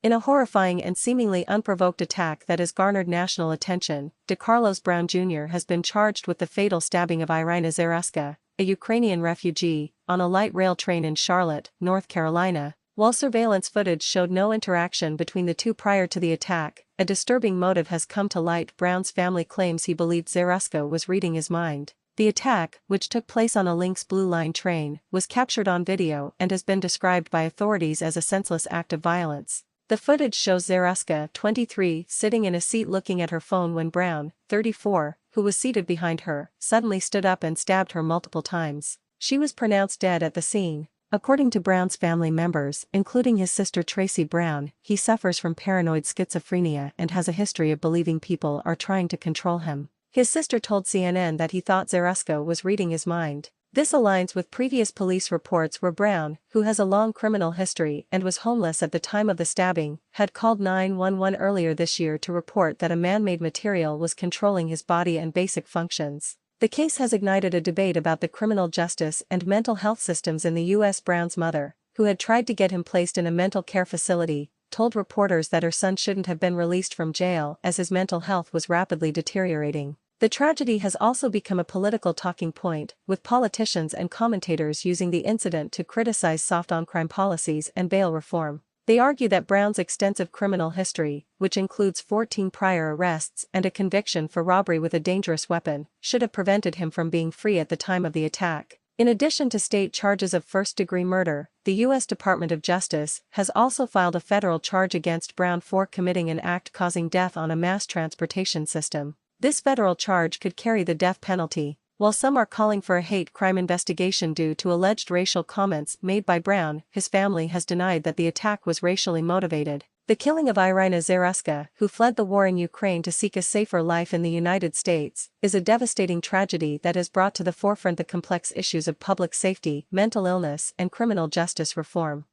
In a horrifying and seemingly unprovoked attack that has garnered national attention, Decarlos Brown Jr. has been charged with the fatal stabbing of Iryna Zarutska, a Ukrainian refugee, on a light rail train in Charlotte, North Carolina. While surveillance footage showed no interaction between the two prior to the attack, a disturbing motive has come to light. Brown's family claims he believed Zarutska was reading his mind. The attack, which took place on a Lynx Blue Line train, was captured on video and has been described by authorities as a senseless act of violence. The footage shows Zarutska, 23, sitting in a seat looking at her phone when Brown, 34, who was seated behind her, suddenly stood up and stabbed her multiple times. She was pronounced dead at the scene. According to Brown's family members, including his sister Tracy Brown, he suffers from paranoid schizophrenia and has a history of believing people are trying to control him. His sister told CNN that he thought Zarutska was reading his mind. This aligns with previous police reports where Brown, who has a long criminal history and was homeless at the time of the stabbing, had called 911 earlier this year to report that a man-made material was controlling his body and basic functions. The case has ignited a debate about the criminal justice and mental health systems in the U.S. Brown's mother, who had tried to get him placed in a mental care facility, told reporters that her son shouldn't have been released from jail as his mental health was rapidly deteriorating. The tragedy has also become a political talking point, with politicians and commentators using the incident to criticize soft-on-crime policies and bail reform. They argue that Brown's extensive criminal history, which includes 14 prior arrests and a conviction for robbery with a dangerous weapon, should have prevented him from being free at the time of the attack. In addition to state charges of first-degree murder, the U.S. Department of Justice has also filed a federal charge against Brown for committing an act causing death on a mass transportation system. This federal charge could carry the death penalty. While some are calling for a hate crime investigation due to alleged racial comments made by Brown, his family has denied that the attack was racially motivated. The killing of Iryna Zarutska, who fled the war in Ukraine to seek a safer life in the United States, is a devastating tragedy that has brought to the forefront the complex issues of public safety, mental illness, and criminal justice reform.